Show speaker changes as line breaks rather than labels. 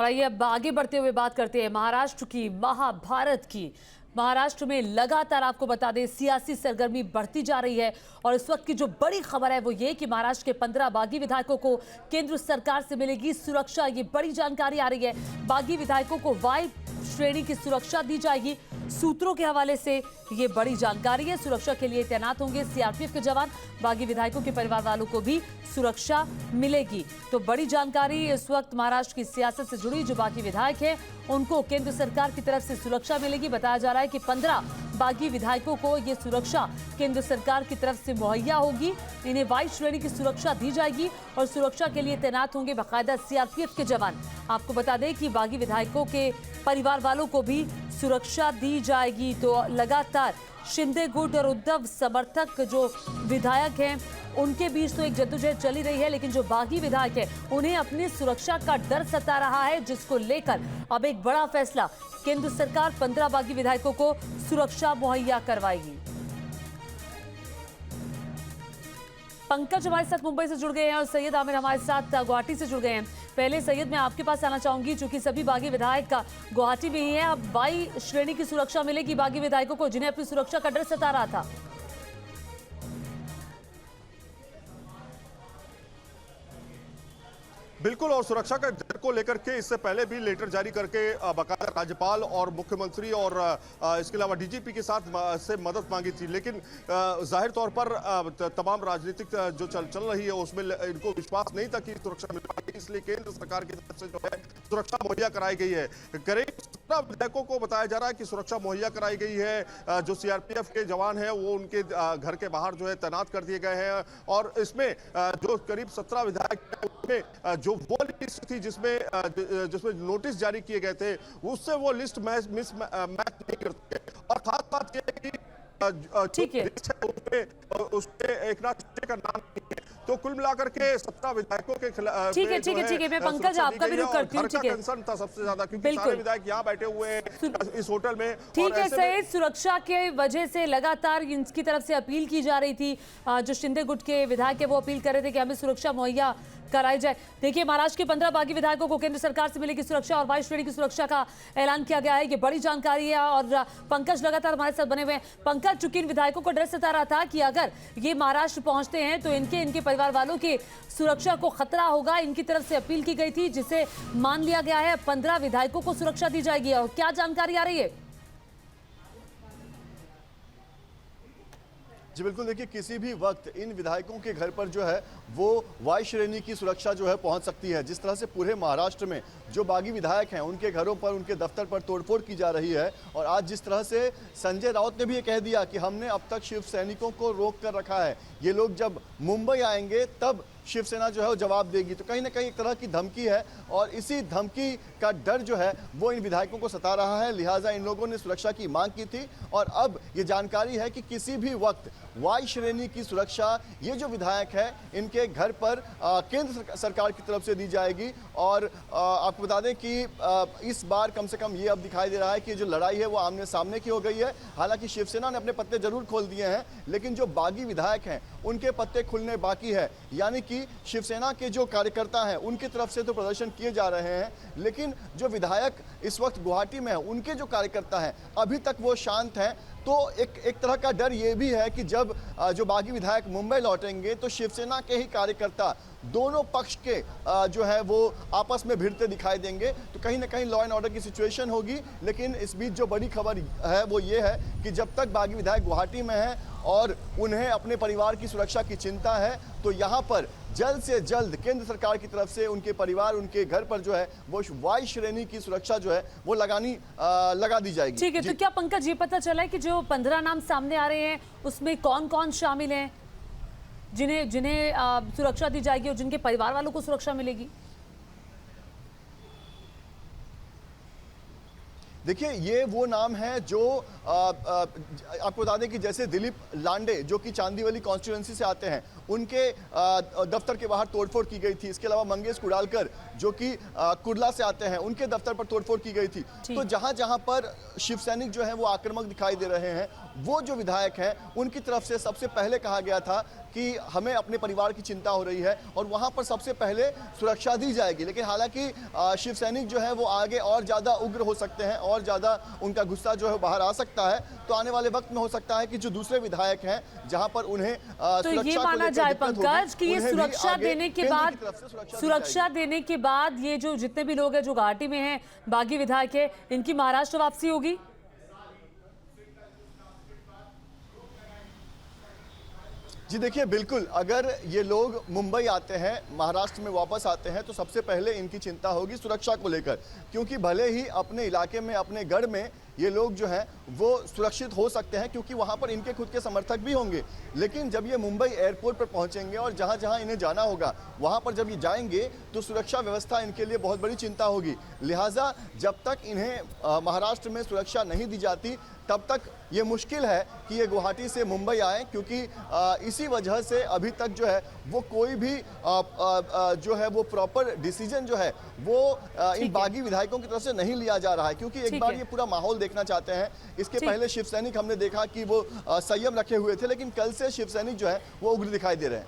और आइए अब आगे बढ़ते हुए बात करते हैं महाराष्ट्र की, महाभारत की। महाराष्ट्र में लगातार आपको बता दें सियासी सरगर्मी बढ़ती जा रही है और इस वक्त की जो बड़ी खबर है वो ये कि महाराष्ट्र के 15 बागी विधायकों को केंद्र सरकार से मिलेगी सुरक्षा। ये बड़ी जानकारी आ रही है। बागी विधायकों को वाई श्रेणी की सुरक्षा दी जाएगी। सूत्रों के हवाले से ये बड़ी जानकारी है। सुरक्षा के लिए तैनात होंगे सीआरपीएफ के जवान। बागी विधायकों के परिवार वालों को भी सुरक्षा मिलेगी। तो बड़ी जानकारी इस वक्त महाराष्ट्र की सियासत से जुड़ी। जो बागी विधायक हैं उनको केंद्र सरकार की तरफ से सुरक्षा मिलेगी। बताया जा रहा है कि 15 बागी विधायकों को ये सुरक्षा केंद्र सरकार की तरफ से मुहैया होगी। इन्हें वाई श्रेणी की सुरक्षा दी जाएगी और सुरक्षा के लिए तैनात होंगे बाकायदा सीआरपीएफ के जवान। आपको बता दें कि बागी विधायकों के परिवार वालों को भी सुरक्षा दी जाएगी। तो लगातार शिंदे गुट और उद्धव समर्थक जो विधायक हैं उनके बीच तो एक जद्दोजहद चली रही है, लेकिन जो बागी विधायक है उन्हें अपनी सुरक्षा का डर सता रहा है, जिसको लेकर अब एक बड़ा फैसला। केंद्र सरकार 15 बागी विधायकों को सुरक्षा मुहैया करवाएगी। पंकज हमारे साथ मुंबई से जुड़ गए हैं और सैयद आमिर हमारे साथ गुवाहाटी से जुड़ गए हैं। पहले सैयद मैं आपके पास आना चाहूंगी, चूंकि सभी बागी विधायक का गुवाहाटी में ही है। अब वाई श्रेणी की सुरक्षा मिलेगी बागी विधायकों को जिन्हें अपनी सुरक्षा का डर सता रहा था।
बिल्कुल, और सुरक्षा के डर को लेकर के इससे पहले भी लेटर जारी करके बाकायदा राज्यपाल और मुख्यमंत्री और इसके अलावा डीजीपी के साथ से मदद मांगी थी, लेकिन जाहिर तौर पर तमाम राजनीतिक जो चल रही है उसमें इनको विश्वास नहीं था कि सुरक्षा मिल पाएगी, इसलिए केंद्र सरकार की तरफ से जो है सुरक्षा मुहैया कराई गई है। करीब 17 विधायकों को बताया जा रहा है कि सुरक्षा मुहैया कराई गई है। जो सीआरपीएफ के जवान हैं वो उनके घर के बाहर जो है तैनात कर दिए गए हैं और इसमें जो करीब 17 विधायक हैं उसमें जो वो लिस्ट थी जिसमें नोटिस जारी किए गए थे उससे वो लिस्ट मैच नहीं करते। और खास बात यह है कि उसपे एक नाथ शिंदे का नाम नहीं है। तो कुल मिलाकर के 17 विधायकों के खिलाफ
ठीक है मैं पंकज आपका भी रुख करती हूँ। ठीक है,
कंसर्न था सबसे ज्यादा क्योंकि सारे विधायक यहाँ बैठे हुए हैं इस होटल में।
ठीक है सैयद, सुरक्षा के वजह से लगातार इनकी तरफ से अपील की जा रही थी। जो शिंदे गुट के विधायक है वो अपील कर रहे थे कि हमें सुरक्षा मुहैया कराई जाए। देखिए महाराष्ट्र के 15 बागी विधायकों को केंद्र सरकार से मिलेगी सुरक्षा और वाई श्रेणी की सुरक्षा का ऐलान किया गया है। ये बड़ी जानकारी है और पंकज लगातार हमारे साथ बने हुए हैं। पंकज, चूंकि इन विधायकों को डर सता रहा था कि अगर ये महाराष्ट्र पहुंचते हैं तो इनके परिवार वालों की सुरक्षा को खतरा होगा, इनकी तरफ से अपील की गई थी जिसे मान लिया गया है। 15 विधायकों को सुरक्षा दी जाएगी और क्या जानकारी आ रही है?
जी बिल्कुल, देखिए किसी भी वक्त इन विधायकों के घर पर जो है वो वाई श्रेणी की सुरक्षा जो है पहुंच सकती है। जिस तरह से पूरे महाराष्ट्र में जो बागी विधायक हैं उनके घरों पर, उनके दफ्तर पर तोड़फोड़ की जा रही है और आज जिस तरह से संजय राउत ने भी ये कह दिया कि हमने अब तक शिव सैनिकों को रोक कर रखा है, ये लोग जब मुंबई आएंगे तब शिवसेना जो है वो जवाब देगी। तो कहीं ना कहीं एक तरह की धमकी है और इसी धमकी का डर जो है वो इन विधायकों को सता रहा है। लिहाजा इन लोगों ने सुरक्षा की मांग की थी और अब ये जानकारी है कि किसी भी वक्त वाई श्रेणी की सुरक्षा ये जो विधायक है इनके घर पर केंद्र सरकार की तरफ से दी जाएगी। और आपको बता दें कि इस बार कम से कम ये अब दिखाई दे रहा है कि जो लड़ाई है वो आमने सामने की हो गई है। हालांकि शिवसेना ने अपने पत्ते जरूर खोल दिए हैं, लेकिन जो बागी विधायक हैं उनके पत्ते खुलने बाकी है। यानी कि शिवसेना के जो कार्यकर्ता हैं उनकी तरफ से तो प्रदर्शन किए जा रहे हैं, लेकिन जो विधायक इस वक्त गुवाहाटी में है उनके जो कार्यकर्ता हैं अभी तक वो शांत हैं। तो एक तरह का डर ये भी है कि जब जो बागी विधायक मुंबई लौटेंगे तो शिवसेना के ही कार्यकर्ता दोनों पक्ष के जो है वो आपस में भिड़ते दिखाई देंगे। तो कहीं ना कहीं लॉ एंड ऑर्डर की सिचुएशन होगी। लेकिन इस बीच जो बड़ी खबर है वो ये है कि जब तक बागी विधायक गुवाहाटी में है और उन्हें अपने परिवार की सुरक्षा की चिंता है तो यहाँ पर जल्द से जल्द केंद्र सरकार की तरफ से उनके परिवार, उनके घर पर जो है वो वाई श्रेणी की सुरक्षा जो है वो लगा दी जाएगी।
ठीक है, तो क्या पंकज ये पता चला है कि जो 15 नाम सामने आ रहे हैं उसमें कौन कौन शामिल हैं जिन्हें सुरक्षा दी जाएगी और जिनके परिवार वालों को सुरक्षा मिलेगी?
देखिए ये वो नाम है जो आपको बता दें कि जैसे दिलीप लांडे जो कि चांदीवली कॉन्स्टिट्यूएंसी से आते हैं, उनके दफ्तर के बाहर तोड़फोड़ की गई थी। इसके अलावा मंगेश कुडालकर जो कि कुर्ला से आते हैं, उनके दफ्तर पर तोड़फोड़ की गई थी। तो जहां जहां पर शिव सैनिक जो है वो आक्रामक दिखाई दे रहे हैं, वो जो विधायक हैं उनकी तरफ से सबसे पहले कहा गया था कि हमें अपने परिवार की चिंता हो रही है और वहां पर सबसे पहले सुरक्षा दी जाएगी। लेकिन हालांकि शिव सैनिक जो है वो आगे और ज्यादा उग्र हो सकते हैं और ज्यादा उनका गुस्सा जो है बाहर आ सकता है। तो आने वाले वक्त में हो सकता है कि जो दूसरे विधायक हैं जहां पर उन्हें
तो ये माना जाए पंकज कि ये सुरक्षा देने के बाद ये जो जितने भी लोग हैं जो घाटी में हैं, बागी विधायक है, इनकी महाराष्ट्र वापसी होगी।
जी देखिए, बिल्कुल अगर ये लोग मुंबई आते हैं, महाराष्ट्र में वापस आते हैं, तो सबसे पहले इनकी चिंता होगी सुरक्षा को लेकर, क्योंकि भले ही अपने इलाके में, अपने गढ़ में ये लोग जो हैं वो सुरक्षित हो सकते हैं क्योंकि वहाँ पर इनके खुद के समर्थक भी होंगे, लेकिन जब ये मुंबई एयरपोर्ट पर पहुँचेंगे और जहाँ जहाँ इन्हें जाना होगा वहाँ पर जब ये जाएंगे तो सुरक्षा व्यवस्था इनके लिए बहुत बड़ी चिंता होगी। लिहाजा जब तक इन्हें महाराष्ट्र में सुरक्षा नहीं दी जाती तब तक ये मुश्किल है कि ये गुवाहाटी से मुंबई आए, क्योंकि इसी वजह से अभी तक जो है वो कोई भी जो है वो प्रॉपर डिसीजन जो है वो इन बागी विधायकों की तरफ से नहीं लिया जा रहा है, क्योंकि एक बार ये पूरा माहौल देखना चाहते हैं। इसके पहले शिव सैनिक हमने देखा कि वो संयम रखे हुए थे, लेकिन कल से शिव सैनिक जो है वो उग्र दिखाई दे रहे हैं।